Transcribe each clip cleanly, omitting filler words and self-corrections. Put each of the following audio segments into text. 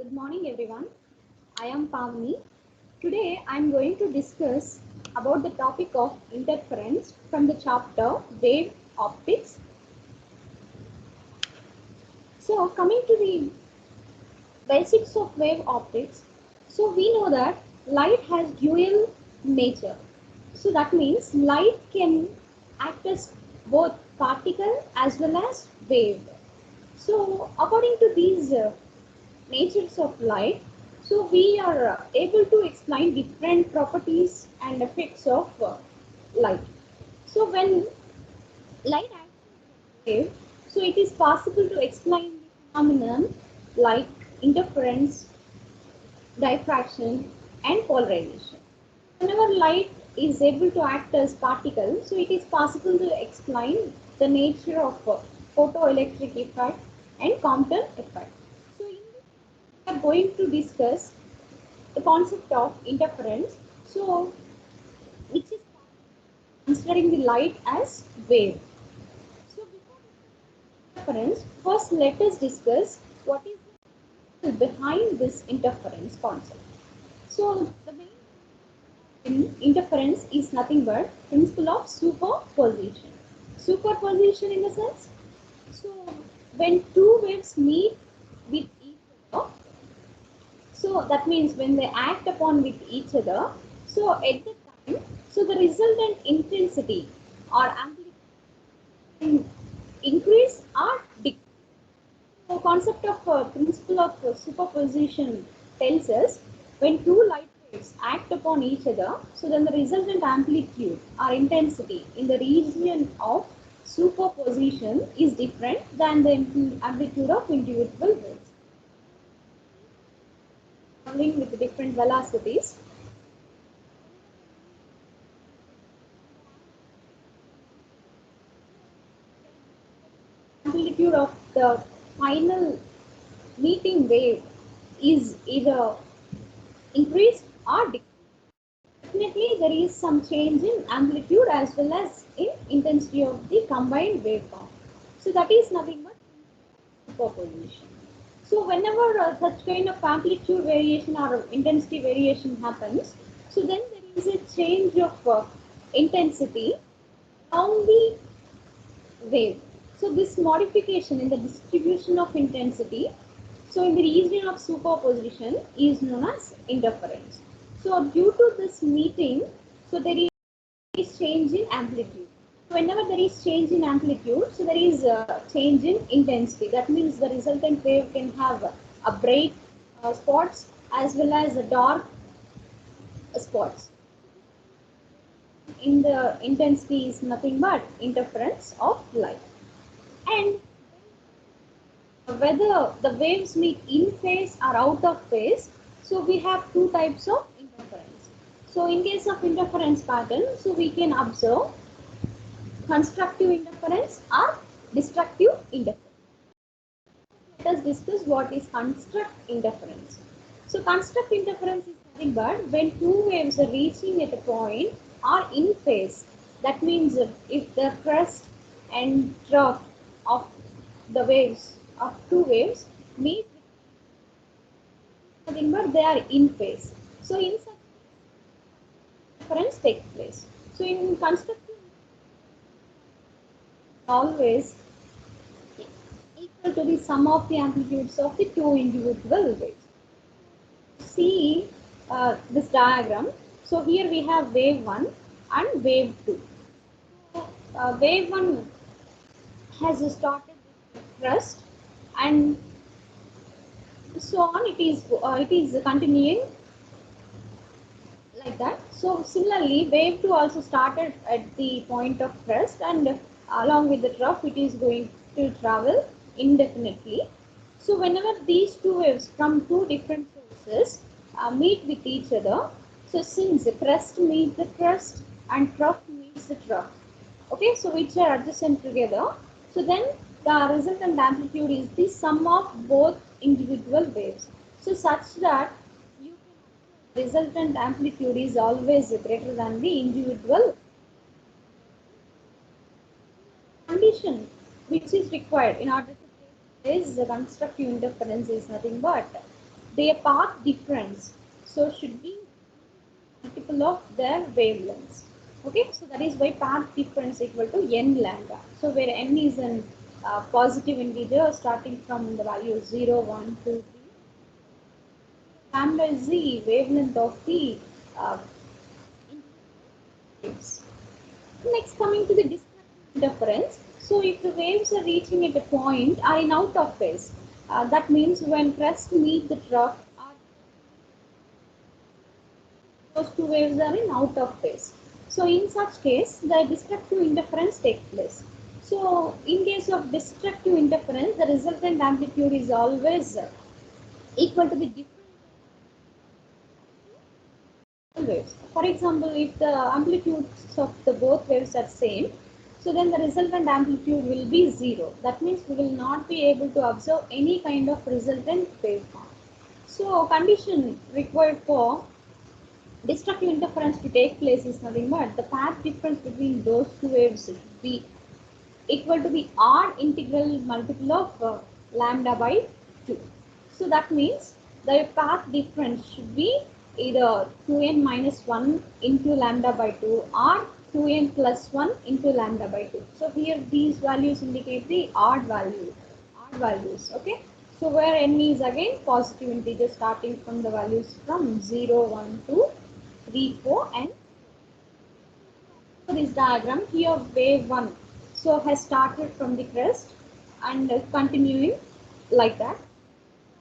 Good morning, everyone. I am Pavni. Today, I am going to discuss about the topic of interference from the chapter Wave Optics. So, coming to the basics of wave optics, so we know that light has dual nature. So that means light can act as both particle as well as wave. So according to these natures of light, so we are able to explain different properties and effects of light. So when light acts as a wave, so it is possible to explain the phenomenon like interference, diffraction, and polarization. Whenever light is able to act as particle, so it is possible to explain the nature of photoelectric effect and Compton effect. So in this, we are going to discuss the concept of interference. So which is considering the light as wave. So before interference, first let us discuss what is behind this interference concept. So the main interference is nothing but principle of superposition. Superposition in the sense, so when two waves meet with each other, so that means when they act upon with each other, so at the time, so the resultant intensity or amplitude can increase or decrease. So concept of principle of superposition tells us when two light waves act upon each other, so then the resultant amplitude or intensity in the region of superposition is different than the amplitude of individual waves. Traveling with different velocities. Amplitude of the final meeting wave is either increased or decreased. Definitely, there is some change in amplitude as well as in intensity of the combined waveform. So that is nothing but superposition. So whenever such kind of amplitude variation or intensity variation happens, so then there is a change of intensity along the wave. So this modification in the distribution of intensity, so in the region of superposition is known as interference. So due to this meeting, so there is change in amplitude. Whenever there is change in amplitude, so there is a change in intensity. That means the resultant wave can have a bright spots as well as a dark spots. In the intensity is nothing but interference of light. And whether the waves meet in phase or out of phase, so we have two types of interference. So in case of interference pattern, so we can observe constructive interference or destructive interference. Let us discuss what is constructive interference. So constructive interference is nothing but when two waves are reaching at a point or in phase. That means if the crest and trough of the waves of two waves meet nothing but they are in phase. So in such interference takes place. So in constructive always equal to the sum of the amplitudes of the two individual waves. See this diagram. So here we have wave 1 and wave 2. So, wave 1 has started with crest and so on. It is continuing like that. So similarly, wave 2 also started at the point of crest and along with the trough, it is going to travel indefinitely. So whenever these two waves from two different sources meet with each other, so since the crest meets the crest and trough meets the trough, okay, so which are adjacent together, so then the resultant amplitude is the sum of both individual waves. So such that resultant amplitude is always greater than the individual condition which is required in order to take this the constructive interference is nothing but their path difference. So should be multiple of their wavelengths. Okay, so that is why path difference equal to n lambda. So where n is an positive integer starting from the value 0, 1, 2, 3. Lambda is the wavelength of the uh, waves. Next, coming to the discrete interference. So if the waves are reaching at a point are in out of phase, that means when crest meet the trough, those two waves are in out of phase. So in such case, the destructive interference takes place. So in case of destructive interference, the resultant amplitude is always equal to the difference of waves. For example, if the amplitudes of the both waves are same, so then the resultant amplitude will be zero. That means we will not be able to observe any kind of resultant waveform. So condition required for destructive interference to take place is nothing but the path difference between those two waves should be equal to the R integral multiple of lambda by 2. So that means the path difference should be either 2n minus 1 into lambda by 2 or 2n plus 1 into lambda by 2. So here these values indicate the odd values, okay. So where n is again positive integer starting from the values from 0, 1, 2, 3, 4 and for this diagram here wave 1 so has started from the crest and continuing like that.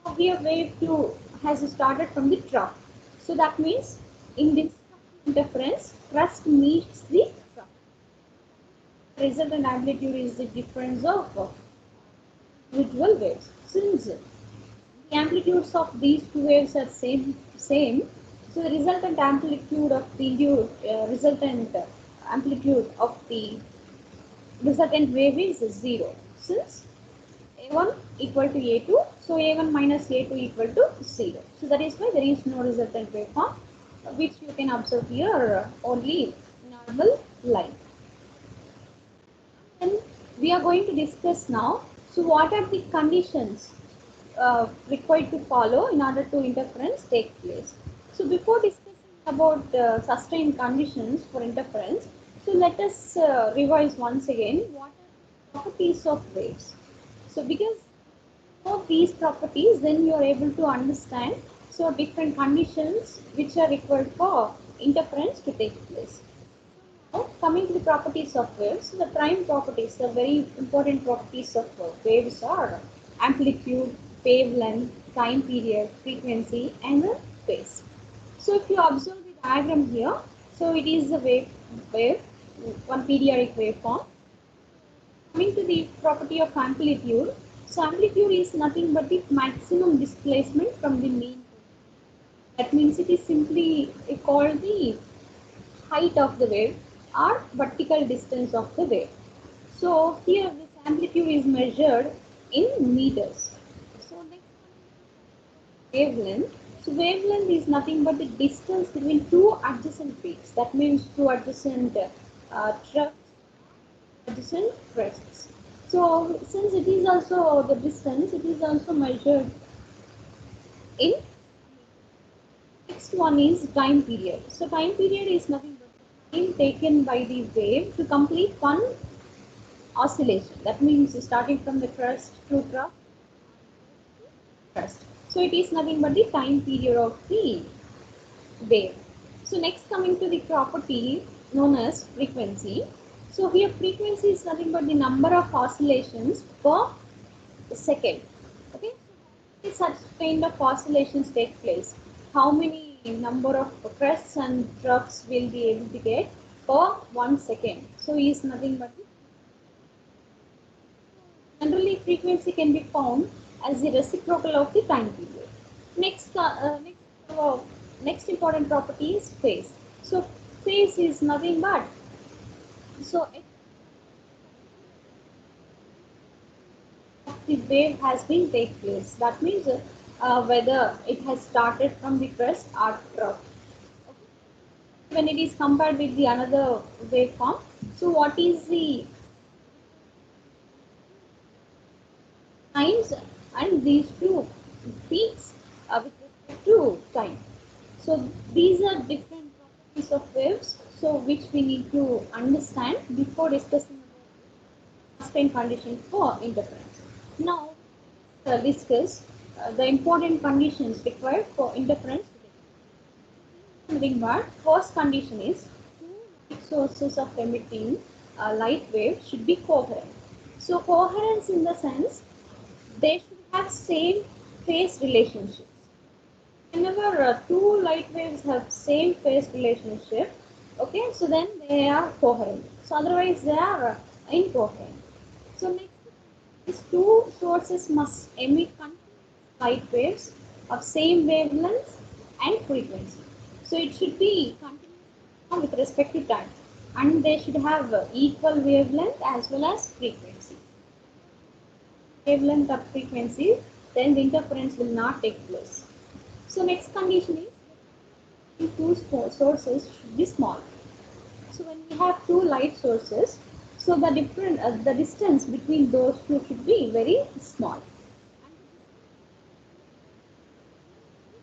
So here wave 2 has started from the trough. So that means in this interference crest meets the trough. Resultant amplitude is the difference of individual waves. Since the amplitudes of these two waves are same, so the resultant amplitude of the resultant amplitude of the resultant wave is 0. Since A1 equal to A2, so A1 minus A2 equal to 0. So that is why there is no resultant waveform, which you can observe here only normal line. And we are going to discuss now. So what are the conditions required to follow in order to interference take place? So before discussing about sustained conditions for interference, so let us revise once again what are the properties of waves. So because of these properties, then you are able to understand so different conditions which are required for interference to take place. Now, coming to the properties of waves, the prime properties, the very important properties of waves are amplitude, wavelength, time period, frequency, and the phase. So if you observe the diagram here, so it is a wave, one periodic waveform. Coming to the property of amplitude, so amplitude is nothing but the maximum displacement from the mean. That means it is simply called the height of the wave or vertical distance of the wave. So here this amplitude is measured in meters. So next wavelength. So wavelength is nothing but the distance between two adjacent peaks. That means two adjacent troughs, adjacent crests. So since it is also the distance, it is also measured in. Next one is time period. So time period is nothing but the time taken by the wave to complete one oscillation. That means starting from the crest to trough crest. So it is nothing but the time period of the wave. So next coming to the property known as frequency. So here frequency is nothing but the number of oscillations per second. Okay, so such kind of oscillations take place. How many number of crests and troughs will be able to get per 1 second? So is nothing but generally frequency can be found as the reciprocal of the time period. Next important property is phase. So phase is nothing but so the wave has been take place. That means whether it has started from the crest or trough. Okay. When it is compared with the another waveform, so what is the times and these two peaks with to time. So these are different properties of waves, so which we need to understand before discussing about constraint condition for interference. Now discuss the important conditions required for interference. Nothing but first condition is two light sources of emitting light wave should be coherent. So coherence in the sense they should have same phase relationships. Whenever two light waves have same phase relationship, okay, so then they are coherent. So otherwise they are incoherent. So next, these two sources must emit continuous light waves of same wavelength and frequency. So it should be continuous with respect to time, and they should have equal wavelength as well as frequency. Wavelength or frequency, then the interference will not take place. So next condition is two sources should be small. So when we have two light sources, so the distance between those two should be very small.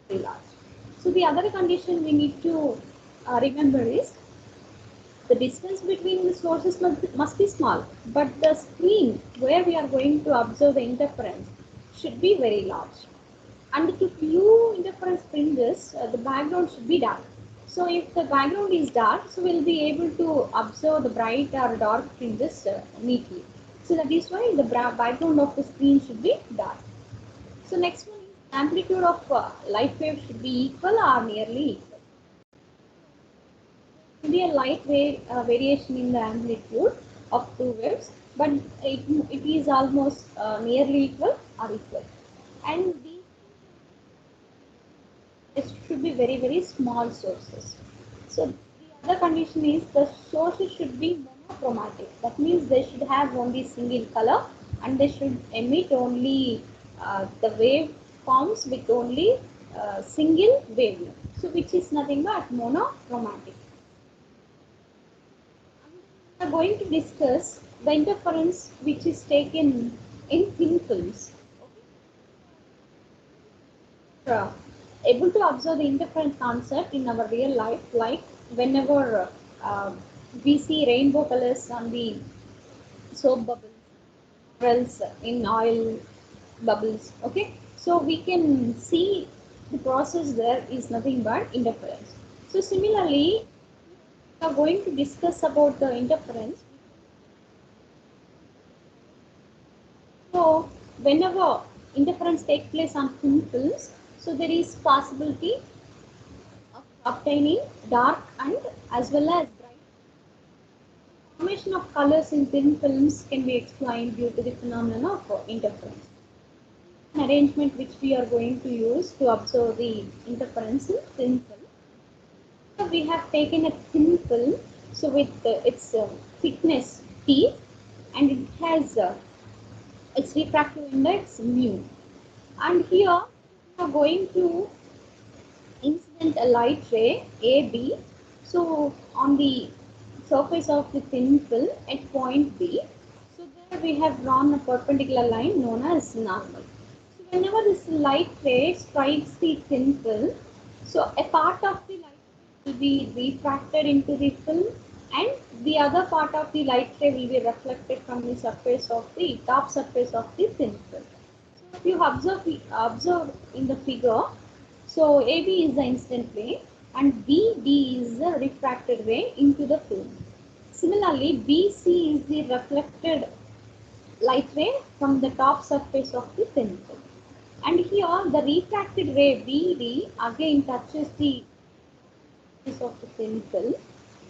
Very large. So the other condition we need to remember is the distance between the sources must be small, but the screen where we are going to observe the interference should be very large. And to view interference fringes, the background should be dark. So if the background is dark, so we'll be able to observe the bright or dark fringes neatly. So that is why the background of the screen should be dark. So next one is amplitude of light wave should be equal or nearly equal. There will be a light wave variation in the amplitude of two waves, but it is almost nearly equal or equal. And these it should be very, very small sources. So the other condition is the sources should be monochromatic. That means they should have only single color and they should emit only the wave forms with only single wavelength. So which is nothing but monochromatic. We are going to discuss the interference which is taken in thin films. Able to observe the interference concept in our real life, like whenever we see rainbow colors on the soap bubbles, or else in oil bubbles. Okay, so we can see the process there is nothing but interference. So similarly, we are going to discuss about the interference. So whenever interference takes place on thin films, so there is possibility of obtaining dark and as well as bright. Formation of colors in thin films can be explained due to the phenomenon of interference. An arrangement which we are going to use to observe the interference in thin film. So we have taken a thin film, so with its thickness T, and it has its refractive index mu. And here we are going to incident a light ray AB. So on the surface of the thin film at point B. So there we have drawn a perpendicular line known as normal. So whenever this light ray strikes the thin film, so a part of the light ray will be refracted into the film and the other part of the light ray will be reflected from the surface of the top surface of the thin film. So if you observe in the figure, so AB is the incident ray and BD is the refracted ray into the film. Similarly, BC is the reflected light ray from the top surface of the thin film. And here the refracted ray BD again touches the surface of the thin film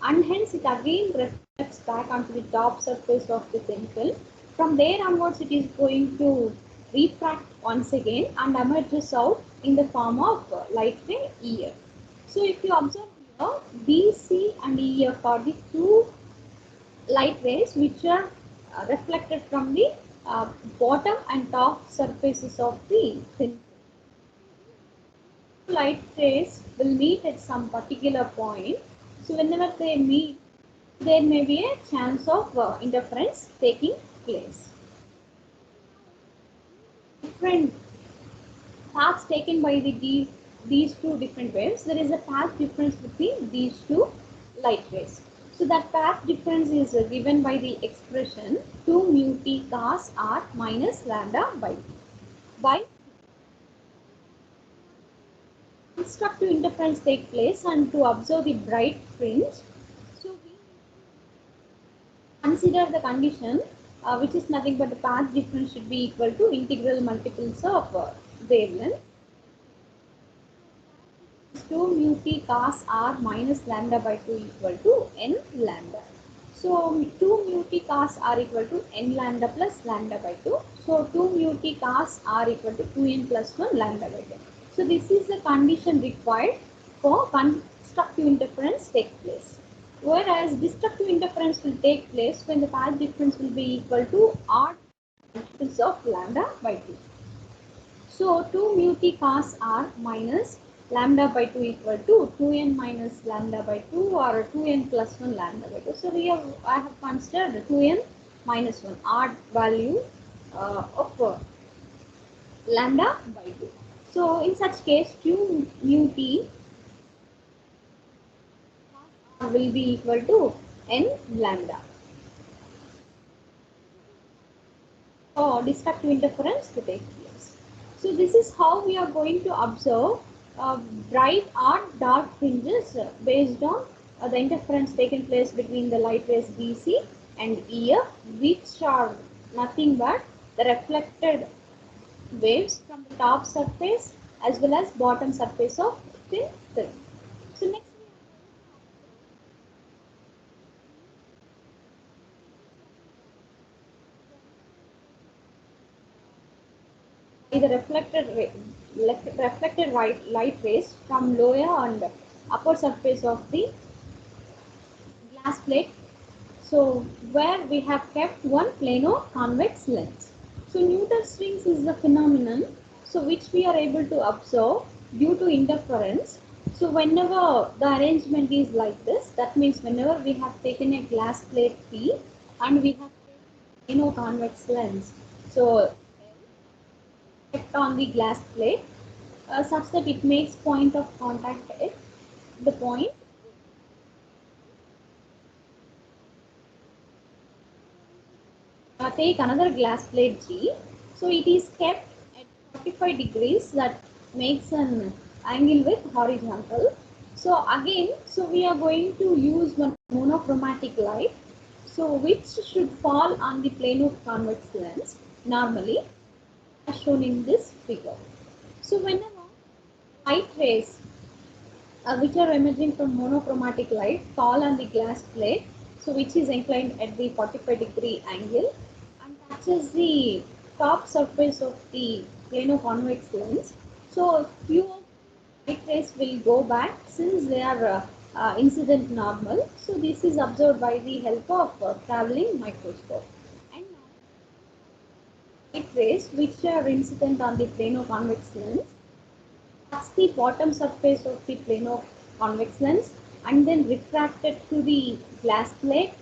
and hence it again reflects back onto the top surface of the thin film. From there onwards it is going to refract once again and emerges out in the form of light ray EF. So if you observe here, BC and EF are the two light rays which are reflected from the bottom and top surfaces of the thin film. Light rays will meet at some particular point. So whenever they meet, there may be a chance of interference taking place. Different paths taken by the these two different waves, there is a path difference between these two light rays. So that path difference is given by the expression 2 mu t cos r minus lambda by t. By constructive interference take place and to observe the bright fringe, so we consider the condition which is nothing but the path difference should be equal to integral multiples of wavelength. 2 mu t cos r minus lambda by 2 equal to n lambda. So 2 mu t cos r equal to n lambda plus lambda by 2. So 2 mu t cos r equal to 2n plus 1 lambda by 2. So this is the condition required for constructive interference take place. Whereas destructive interference will take place when the path difference will be equal to r multiples of lambda by 2. So 2 mu t cos r minus lambda by 2 equal to 2n minus lambda by 2 or 2n plus 1 lambda by 2. So here I have considered 2n minus 1 odd value of lambda by 2. So in such case 2 mu t will be equal to n lambda. For destructive interference to take place. So this is how we are going to observe bright or dark fringes based on the interference taken place between the light rays BC and EF, which are nothing but the reflected waves from the top surface as well as bottom surface of thin film. So next the reflected light rays from lower and upper surface of the glass plate. So where we have kept one plano convex lens. So Newton's rings is the phenomenon so which we are able to observe due to interference. So whenever the arrangement is like this, that means whenever we have taken a glass plate P and we have taken plano convex lens. So kept on the glass plate such that it makes point of contact at the point. Take another glass plate G. So it is kept at 45 degrees, that makes an angle with horizontal. So again, so we are going to use one monochromatic light, so which should fall on the plane of convex lens normally, as shown in this figure. So whenever light rays which are emerging from monochromatic light fall on the glass plate, so which is inclined at the 45-degree angle and touches the top surface of the plano convex lens. So few of light rays will go back since they are incident normal. So this is observed by the help of traveling microscope. And light rays which are incident on the plano convex lens touch the bottom surface of the plano convex lens and then refracted to the glass plate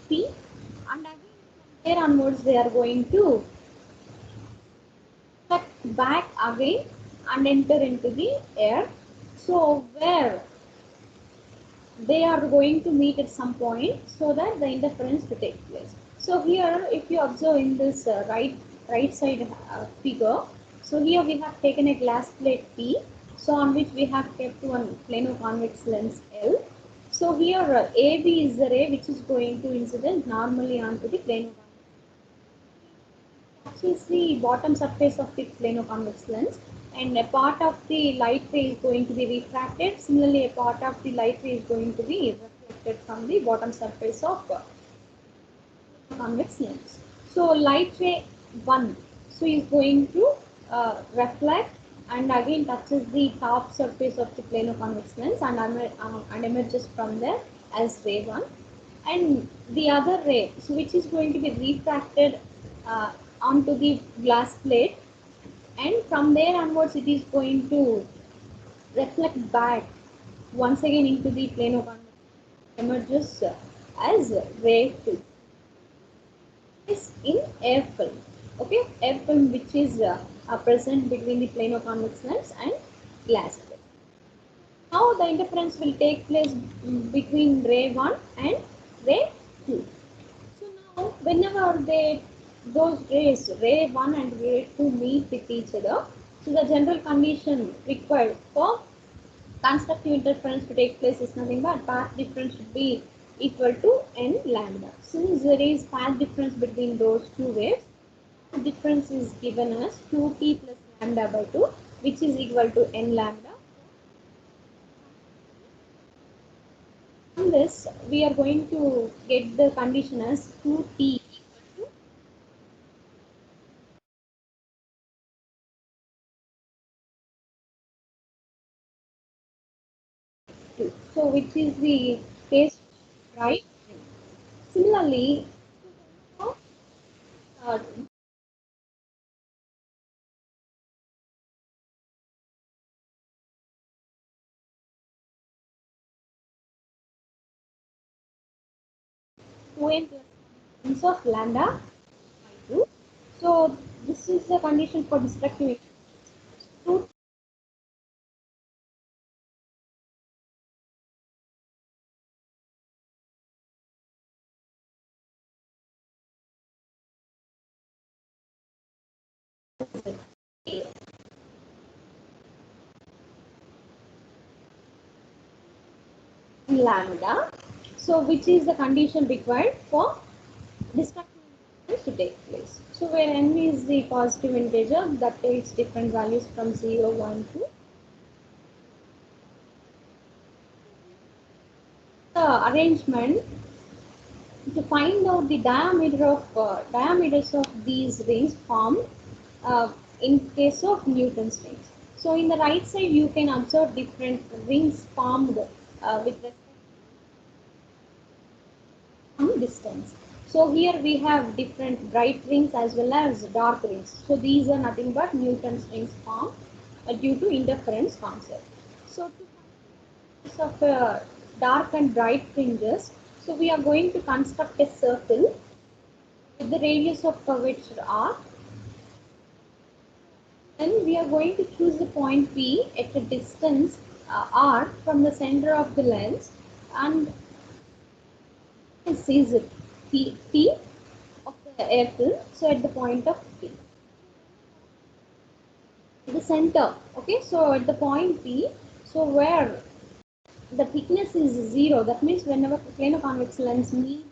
P, and again from there onwards they are going to cut back again and enter into the air. So where they are going to meet at some point so that the interference to take place. So here if you observe in this right side figure, so here we have taken a glass plate P, so on which we have kept one plano convex lens L. So here AB is the ray which is going to incident normally onto the plano convex. This is the bottom surface of the plano convex lens, and a part of the light ray is going to be refracted. Similarly, a part of the light ray is going to be reflected from the bottom surface of convex lens. So light ray 1 so is going to reflect and again touches the top surface of the plano convex lens and emerges from there as ray 1, and the other ray so which is going to be refracted onto the glass plate, and from there onwards it is going to reflect back once again into the plano convex, emerges as ray 2. Is in air film. Okay, air film which is present between the plano convex lens and glass plate. How the interference will take place between ray 1 and ray 2. So now whenever those rays, ray 1 and ray 2 meet with each other, so the general condition required for constructive interference to take place is nothing but path difference should be equal to n lambda. Since there is path difference between those two waves, the difference is given as 2t plus lambda by 2, which is equal to n lambda. From this, we are going to get the condition as 2t equal to 2. So, which is the case, right? Similarly, uh, two n plus of lambda by 2. So, this is the condition for destructive. 2 lambda. So, which is the condition required for destructive interference to take place. So, where n is the positive integer that takes different values from 0, 1 to the arrangement to find out the diameters of these rings formed in case of Newton's rings. So, in the right side, you can observe different rings formed with respect to distance. So, here we have different bright rings as well as dark rings. So, these are nothing but Newton's rings formed due to interference concept. So, to find of dark and bright fringes, so we are going to construct a circle with the radius of curvature r. Then we are going to choose the point P at a distance r from the center of the lens and seize it P of the air film. So at the point of P, the center. Okay, so at the point P, so where the thickness is 0, that means whenever planar convex lens meets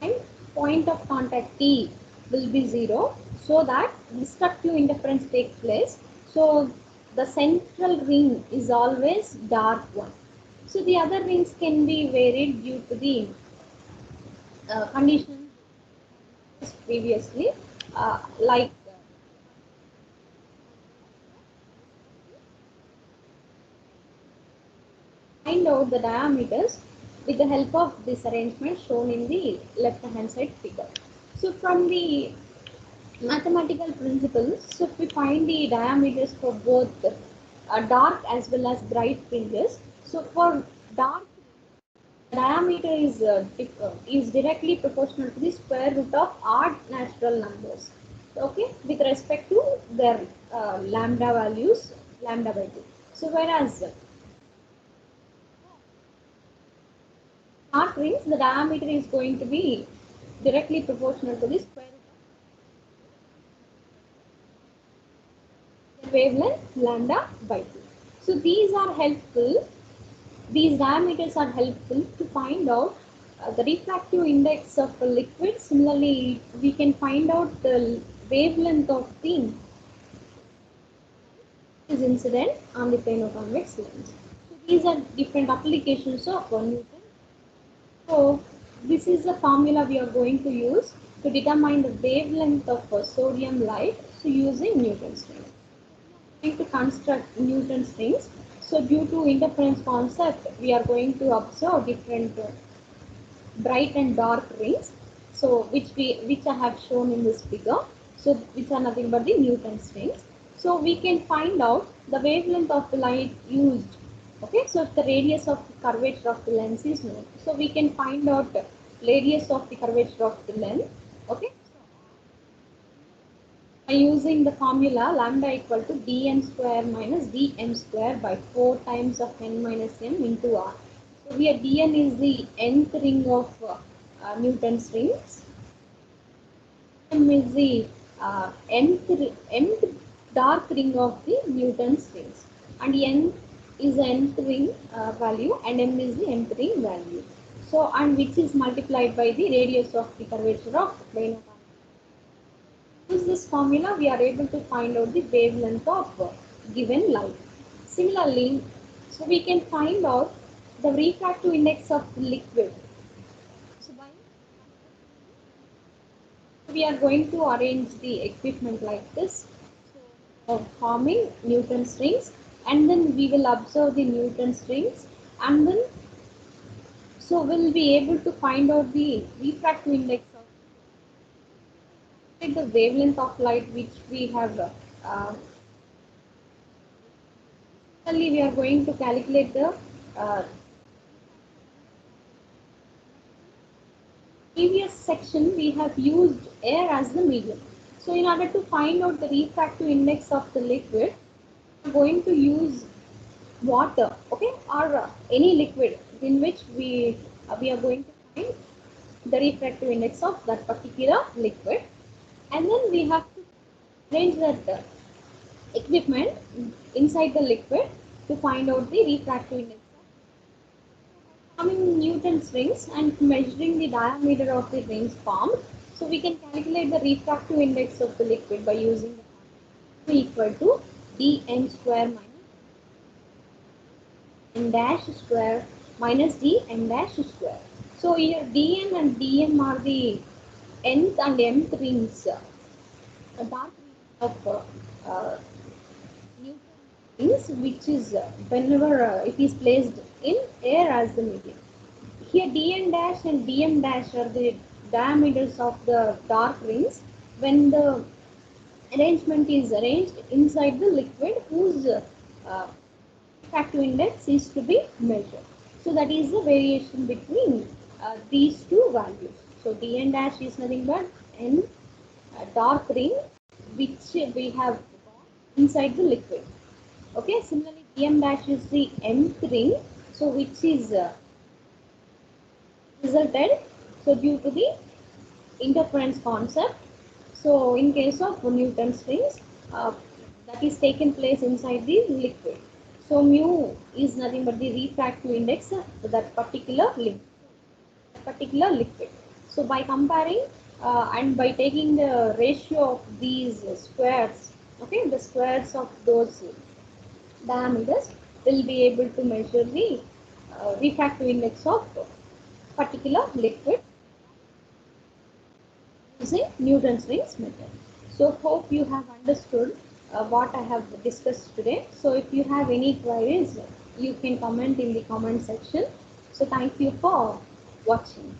and point of contact T will be 0, so that destructive interference takes place. So the central ring is always dark one. So the other rings can be varied due to the conditions previously, like find out the diameters with the help of this arrangement shown in the left hand side figure. So from the mathematical principles, so if we find the diameters for both dark as well as bright fringes, so for dark diameter is directly proportional to the square root of odd natural numbers, okay, with respect to their lambda values, lambda by 2. So whereas dark rings, the diameter is going to be directly proportional to the square root of the wavelength lambda by 2. So these are helpful, these diameters are helpful to find out the refractive index of a liquid. Similarly, we can find out the wavelength of the is incident on the plane of convex lens. So these are different applications of Newton. So this is the formula we are going to use to determine the wavelength of sodium light. So using Newton's rings. We are going to construct Newton's rings. So due to interference concept, we are going to observe different bright and dark rings. So which I have shown in this figure. So which are nothing but the Newton's rings. So we can find out the wavelength of the light used. Okay, so if the radius of the curvature of the lens is known, so we can find out the radius of the curvature of the lens. Okay, By using the formula lambda equal to dn square minus dm square by 4 times of n minus m into r. So here dn is the nth ring of Newton's rings. M is the nth dark ring of the Newton's rings, and n is the nth ring value and m is the nth ring value. So, and which is multiplied by the radius of the curvature of plane of use this formula, we are able to find out the wavelength of given light. Similarly, so we can find out the refractive index of liquid. So by we are going to arrange the equipment like this. So forming Newton's rings, and then we will observe the Newton's rings, and then so we'll be able to find out the refractive index of the wavelength of light which we have. Similarly, we are going to calculate the previous section. We have used air as the medium. So in order to find out the refractive index of the liquid, we are going to use water, okay, or any liquid in which we are going to find the refractive index of that particular liquid, and then we have to arrange that equipment inside the liquid to find out the refractive index. Forming Newton's rings and measuring the diameter of the rings formed, so we can calculate the refractive index of the liquid by using the equal to dn square minus n dash square minus dn dash square. So here dn and dm are the nth and mth rings, dark of Newton rings, which is whenever it is placed in air as the medium. Here dn dash and dm dash are the diameters of the dark rings when the arrangement is arranged inside the liquid whose refractive index is to be measured. So that is the variation between these two values. So dn dash is nothing but n dark ring which we have inside the liquid. Okay, similarly dm dash is the mth ring, so which is resulted so due to the interference concept. So in case of Newton's rings, that is taken place inside the liquid. So mu is nothing but the refractive index of that particular liquid. So by comparing and by taking the ratio of these squares, okay, the squares of those diameters, will be able to measure the refractive index of particular liquid using Newton's rings method. So hope you have understood what I have discussed today. So if you have any queries, you can comment in the comment section. So thank you for watching.